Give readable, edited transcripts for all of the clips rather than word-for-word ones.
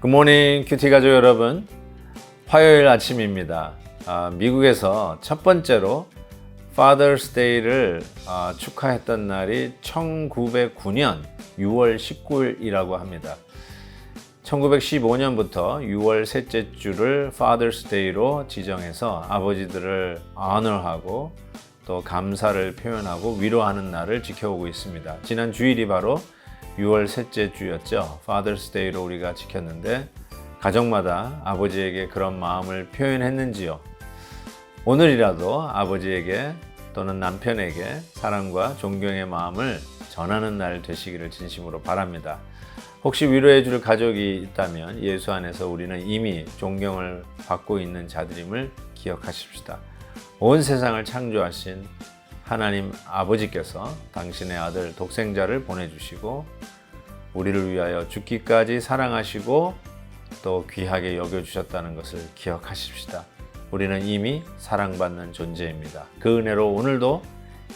굿모닝 큐티 가족 여러분, 화요일 아침입니다. 미국에서 첫 번째로 Father's Day를 축하했던 날이 1909년 6월 19일이라고 합니다. 1915년부터 6월 셋째 주를 Father's Day로 지정해서 아버지들을 honor하고 또 감사를 표현하고 위로하는 날을 지켜오고 있습니다. 지난 주일이 바로 6월 셋째 주였죠. Father's Day로 우리가 지켰는데 가정마다 아버지에게 그런 마음을 표현했는지요? 오늘이라도 아버지에게 또는 남편에게 사랑과 존경의 마음을 전하는 날 되시기를 진심으로 바랍니다. 혹시 위로해 줄 가족이 있다면 예수 안에서 우리는 이미 존경을 받고 있는 자들임을 기억하십시다. 온 세상을 창조하신 하나님 아버지께서 당신의 아들 독생자를 보내주시고 우리를 위하여 죽기까지 사랑하시고 또 귀하게 여겨주셨다는 것을 기억하십시다. 우리는 이미 사랑받는 존재입니다. 그 은혜로 오늘도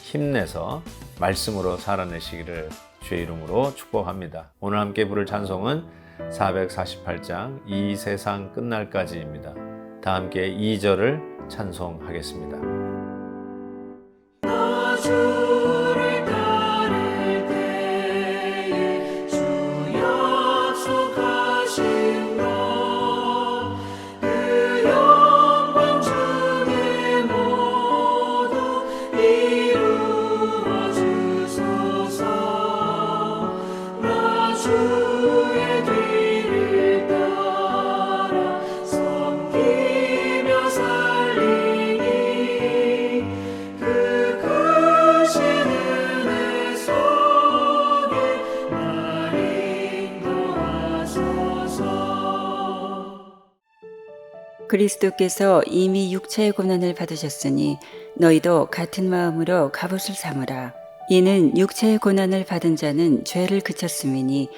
힘내서 말씀으로 살아내시기를 주의 이름으로 축복합니다. 오늘 함께 부를 찬송은 448장 이 세상 끝날까지입니다. 다 함께 2절을 찬송하겠습니다. 그리스도께서 이미 육체의 고난을 받으셨으니 너희도 같은 마음으로 갑옷을 삼으라. 이는 육체의 고난을 받은 자는 죄를 그쳤음이니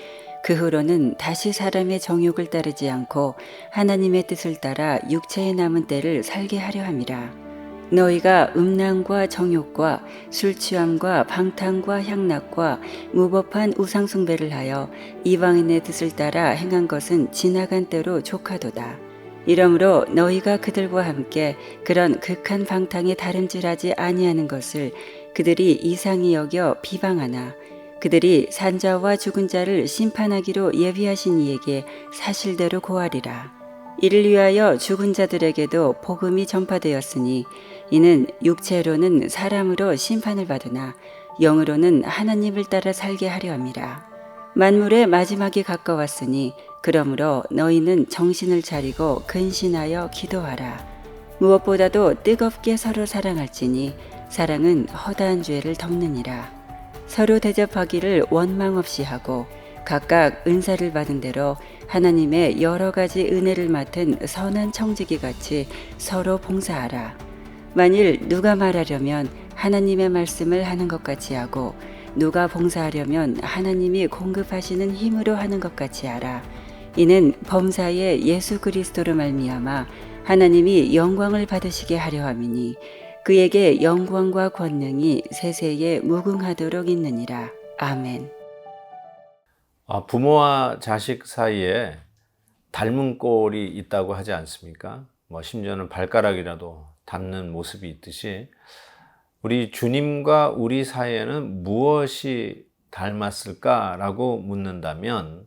그 후로는 다시 사람의 정욕을 따르지 않고 하나님의 뜻을 따라 육체의 남은 때를 살게 하려 함이라. 너희가 음란과 정욕과 술 취함과 방탕과 향락과 무법한 우상 숭배를 하여 이방인의 뜻을 따라 행한 것은 지나간 때로 족하도다. 이러므로 너희가 그들과 함께 그런 극한 방탕에 다름질하지 아니하는 것을 그들이 이상히 여겨 비방하나 그들이 산자와 죽은 자를 심판하기로 예비하신 이에게 사실대로 고하리라. 이를 위하여 죽은 자들에게도 복음이 전파되었으니 이는 육체로는 사람으로 심판을 받으나 영으로는 하나님을 따라 살게 하려 함이라. 만물의 마지막이 가까웠으니 그러므로 너희는 정신을 차리고 근신하여 기도하라. 무엇보다도 뜨겁게 서로 사랑할지니 사랑은 허다한 죄를 덮느니라. 서로 대접하기를 원망 없이 하고 각각 은사를 받은 대로 하나님의 여러 가지 은혜를 맡은 선한 청지기 같이 서로 봉사하라. 만일 누가 말하려면 하나님의 말씀을 하는 것 같이 하고 누가 봉사하려면 하나님이 공급하시는 힘으로 하는 것 같이 하라. 이는 범사에 예수 그리스도로 말미암아 하나님이 영광을 받으시게 하려 함이니 그에게 영광과 권능이 세세에 무궁하도록 있느니라. 아멘. 부모와 자식 사이에 닮은 꼴이 있다고 하지 않습니까? 심지어는 발가락이라도 닮는 모습이 있듯이 우리 주님과 우리 사이에는 무엇이 닮았을까라고 묻는다면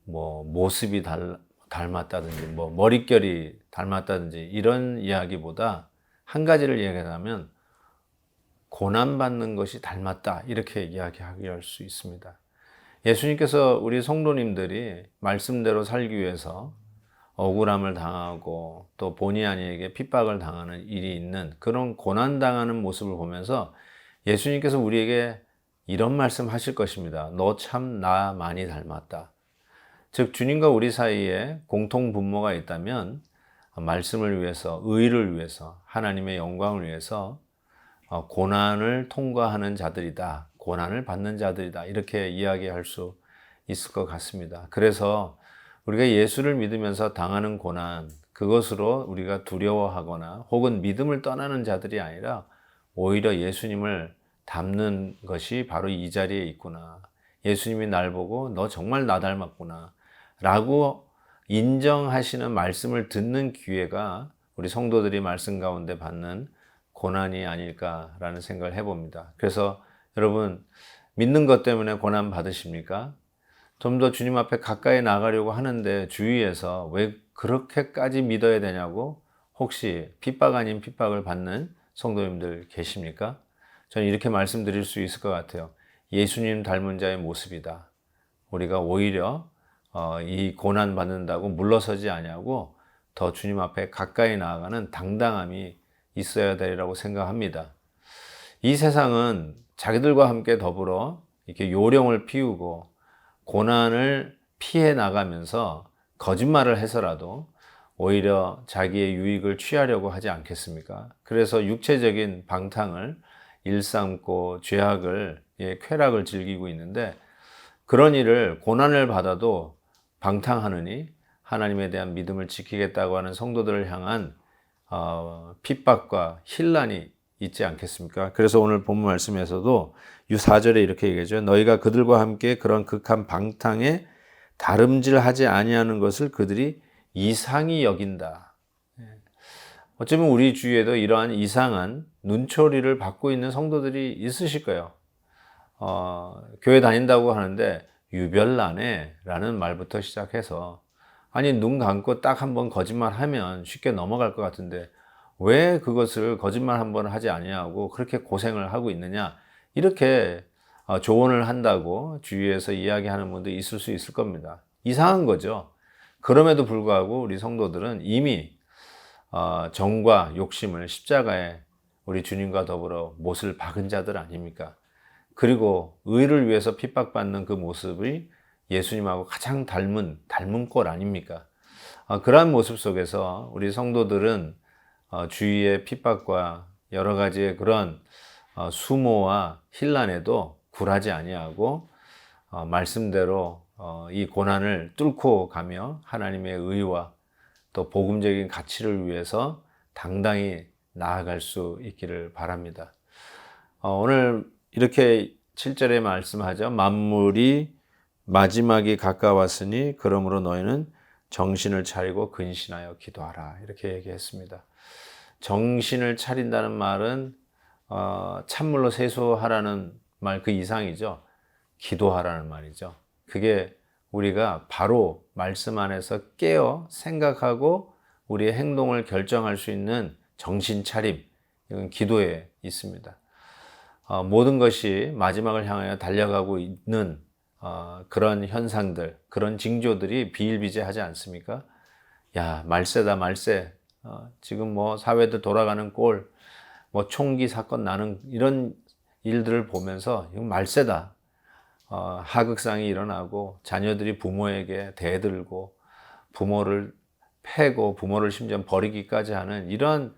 모습이 닮았다든지 머릿결이 닮았다든지 이런 이야기보다 한 가지를 이야기하면 고난받는 것이 닮았다 이렇게 이야기할 수 있습니다. 예수님께서 우리 성도님들이 말씀대로 살기 위해서 억울함을 당하고 또 본의 아니에게 핍박을 당하는 일이 있는 그런 고난당하는 모습을 보면서 예수님께서 우리에게 이런 말씀 하실 것입니다. 너 참 나 많이 닮았다. 즉 주님과 우리 사이에 공통 분모가 있다면 말씀을 위해서, 의를 위해서, 하나님의 영광을 위해서 고난을 통과하는 자들이다. 고난을 받는 자들이다. 이렇게 이야기할 수 있을 것 같습니다. 그래서 우리가 예수를 믿으면서 당하는 고난, 그것으로 우리가 두려워하거나 혹은 믿음을 떠나는 자들이 아니라 오히려 예수님을 닮는 것이 바로 이 자리에 있구나. 예수님이 날 보고 너 정말 나 닮았구나 라고 인정하시는 말씀을 듣는 기회가 우리 성도들이 말씀 가운데 받는 고난이 아닐까라는 생각을 해봅니다. 그래서 여러분, 믿는 것 때문에 고난 받으십니까? 좀 더 주님 앞에 가까이 나가려고 하는데 주위에서 왜 그렇게까지 믿어야 되냐고 혹시 핍박 아닌 핍박을 받는 성도님들 계십니까? 저는 이렇게 말씀드릴 수 있을 것 같아요. 예수님 닮은 자의 모습이다. 우리가 오히려 이 고난 받는다고 물러서지 아니하고 더 주님 앞에 가까이 나아가는 당당함이 있어야 되리라고 생각합니다. 이 세상은 자기들과 함께 더불어 이렇게 요령을 피우고 고난을 피해 나가면서 거짓말을 해서라도 오히려 자기의 유익을 취하려고 하지 않겠습니까? 그래서 육체적인 방탕을 일삼고 죄악을, 쾌락을 즐기고 있는데 그런 일을 고난을 받아도 방탕하느니 하나님에 대한 믿음을 지키겠다고 하는 성도들을 향한 핍박과 혼란이 있지 않겠습니까? 그래서 오늘 본문 말씀에서도 이 4절에 이렇게 얘기하죠. 너희가 그들과 함께 그런 극한 방탕에 다름질하지 아니하는 것을 그들이 이상히 여긴다. 어쩌면 우리 주위에도 이러한 이상한 눈초리를 받고 있는 성도들이 있으실 거예요. 교회 다닌다고 하는데 유별나네 라는 말부터 시작해서 아니 눈 감고 딱 한번 거짓말하면 쉽게 넘어갈 것 같은데 왜 그것을 거짓말 한번 하지 아니하고 그렇게 고생을 하고 있느냐 이렇게 조언을 한다고 주위에서 이야기하는 분도 있을 수 있을 겁니다. 이상한 거죠. 그럼에도 불구하고 우리 성도들은 이미 정과 욕심을 십자가에 우리 주님과 더불어 못을 박은 자들 아닙니까? 그리고 의를 위해서 핍박받는 그 모습이 예수님하고 가장 닮은 꼴 아닙니까? 그러한 모습 속에서 우리 성도들은 주위의 핍박과 여러 가지의 그런 수모와 혼란에도 굴하지 아니하고 말씀대로 이 고난을 뚫고 가며 하나님의 의와 또 복음적인 가치를 위해서 당당히 나아갈 수 있기를 바랍니다. 오늘 이렇게 7절에 말씀하죠. 만물이 마지막이 가까웠으니 그러므로 너희는 정신을 차리고 근신하여 기도하라. 이렇게 얘기했습니다. 정신을 차린다는 말은 찬물로 세수하라는 말 그 이상이죠. 기도하라는 말이죠. 그게 우리가 바로 말씀 안에서 깨어 생각하고 우리의 행동을 결정할 수 있는 정신 차림, 이건 기도에 있습니다. 모든 것이 마지막을 향하여 달려가고 있는 그런 현상들, 그런 징조들이 비일비재하지 않습니까? 야, 말세다, 말세. 지금 뭐 사회도 돌아가는 꼴, 뭐 총기 사건 나는 이런 일들을 보면서 이건 말세다. 하극상이 일어나고 자녀들이 부모에게 대들고 부모를 패고 부모를 심지어 버리기까지 하는 이런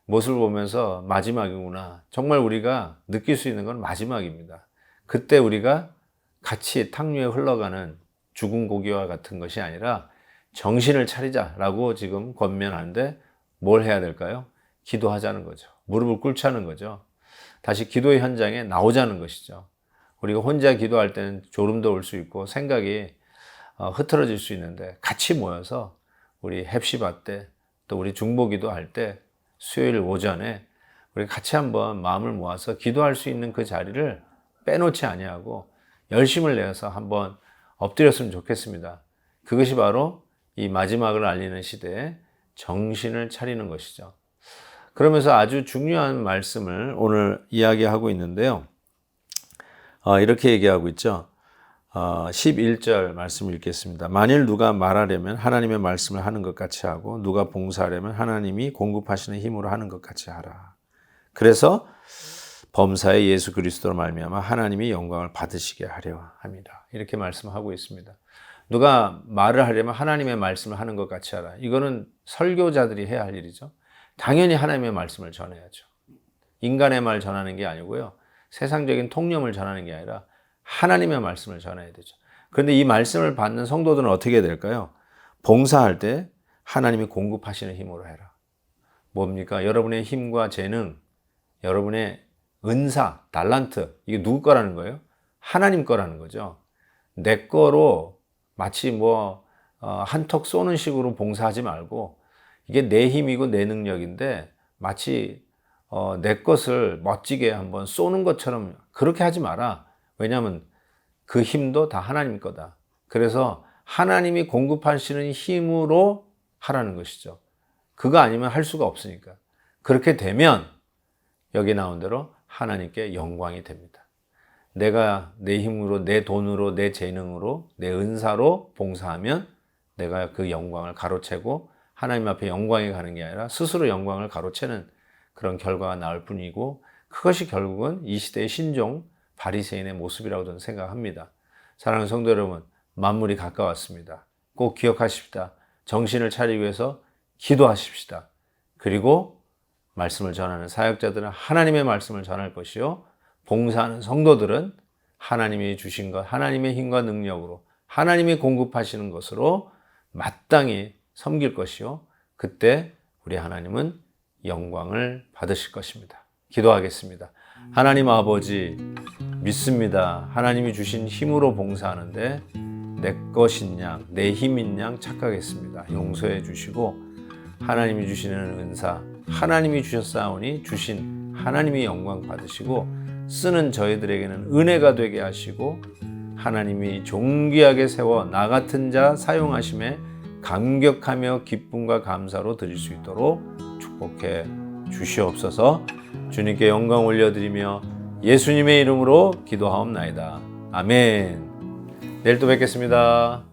모습을 보면서 마지막이구나. 정말 우리가 느낄 수 있는 건 마지막입니다. 그때 우리가 같이 탕류에 흘러가는 죽은 고기와 같은 것이 아니라 정신을 차리자라고 지금 권면하는데 뭘 해야 될까요? 기도하자는 거죠. 무릎을 꿇자는 거죠. 다시 기도의 현장에 나오자는 것이죠. 우리가 혼자 기도할 때는 졸음도 올 수 있고 생각이 흐트러질 수 있는데 같이 모여서 우리 heb시바 때 또 우리 중보기도 할 때 수요일 오전에 우리 같이 한번 마음을 모아서 기도할 수 있는 그 자리를 빼놓지 아니하고 열심을 내어서 한번 엎드렸으면 좋겠습니다. 그것이 바로 이 마지막을 알리는 시대에 정신을 차리는 것이죠. 그러면서 아주 중요한 말씀을 오늘 이야기하고 있는데요. 이렇게 얘기하고 있죠. 11절 말씀 읽겠습니다. 만일 누가 말하려면 하나님의 말씀을 하는 것 같이 하고 누가 봉사하려면 하나님이 공급하시는 힘으로 하는 것 같이 하라. 그래서 범사의 예수 그리스도로 말미암아 하나님이 영광을 받으시게 하려 합니다. 이렇게 말씀하고 있습니다. 누가 말을 하려면 하나님의 말씀을 하는 것 같이 하라. 이거는 설교자들이 해야 할 일이죠. 당연히 하나님의 말씀을 전해야죠. 인간의 말 전하는 게 아니고요. 세상적인 통념을 전하는 게 아니라 하나님의 말씀을 전해야 되죠. 그런데 이 말씀을 받는 성도들은 어떻게 될까요? 봉사할 때 하나님이 공급하시는 힘으로 해라. 뭡니까? 여러분의 힘과 재능, 여러분의 은사, 달란트, 이게 누구 거라는 거예요? 하나님 거라는 거죠. 내 거로 마치 한턱 쏘는 식으로 봉사하지 말고, 이게 내 힘이고 내 능력인데 마치 내 것을 멋지게 한번 쏘는 것처럼 그렇게 하지 마라. 왜냐하면 그 힘도 다 하나님 거다. 그래서 하나님이 공급하시는 힘으로 하라는 것이죠. 그거 아니면 할 수가 없으니까. 그렇게 되면 여기 나온 대로 하나님께 영광이 됩니다. 내가 내 힘으로, 내 돈으로, 내 재능으로, 내 은사로 봉사하면 내가 그 영광을 가로채고 하나님 앞에 영광이 가는 게 아니라 스스로 영광을 가로채는 그런 결과가 나올 뿐이고, 그것이 결국은 이 시대의 신종 바리새인의 모습이라고 저는 생각합니다. 사랑하는 성도 여러분, 만물이 가까웠습니다. 꼭 기억하십시다. 정신을 차리기 위해서 기도하십시다. 그리고 말씀을 전하는 사역자들은 하나님의 말씀을 전할 것이요, 봉사하는 성도들은 하나님이 주신 것, 하나님의 힘과 능력으로 하나님이 공급하시는 것으로 마땅히 섬길 것이요, 그때 우리 하나님은 영광을 받으실 것입니다. 기도하겠습니다. 하나님 아버지, 믿습니다. 하나님이 주신 힘으로 봉사하는데 내 것인 양, 내 힘인 양 착각했습니다. 용서해 주시고 하나님이 주시는 은사, 하나님이 주셨사오니 주신 하나님이 영광 받으시고 쓰는 저희들에게는 은혜가 되게 하시고 하나님이 존귀하게 세워 나 같은 자 사용하심에 감격하며 기쁨과 감사로 드릴 수 있도록 축복해 주시옵소서. 주님께 영광 올려드리며 예수님의 이름으로 기도하옵나이다. 아멘. 내일 또 뵙겠습니다.